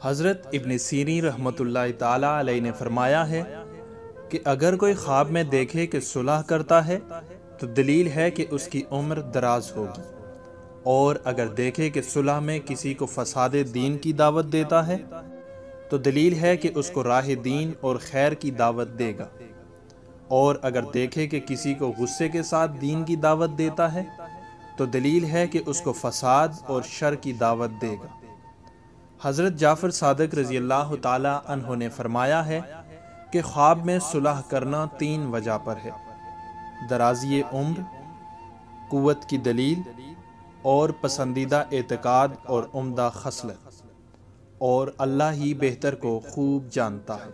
حضرت ابن سیرین رحمۃ اللہ تعالی علیہ نے فرمایا ہے کہ اگر کوئی خواب میں دیکھے کہ صلح کرتا ہے تو دلیل ہے کہ اس کی عمر دراز ہوگی، اور اگر دیکھے کہ صلح میں کسی کو فساد دین کی دعوت دیتا ہے تو دلیل ہے کہ اس کو راہ دین اور خیر کی دعوت دے گا، اور اگر دیکھے کہ کسی کو غصے کے ساتھ دین کی دعوت دیتا ہے تو دلیل ہے کہ اس کو فساد اور شر کی دعوت دے گا۔ حضرت جعفر صادق رضی اللہ تعالی عنہ نے فرمایا ہے کہ خواب میں صلح کرنا 3 وجہ پر ہے: درازی عمر، قوت کی دلیل، اور پسندیدہ اعتقاد اور عمدہ خصلت، اور اللہ ہی بہتر کو خوب جانتا ہے۔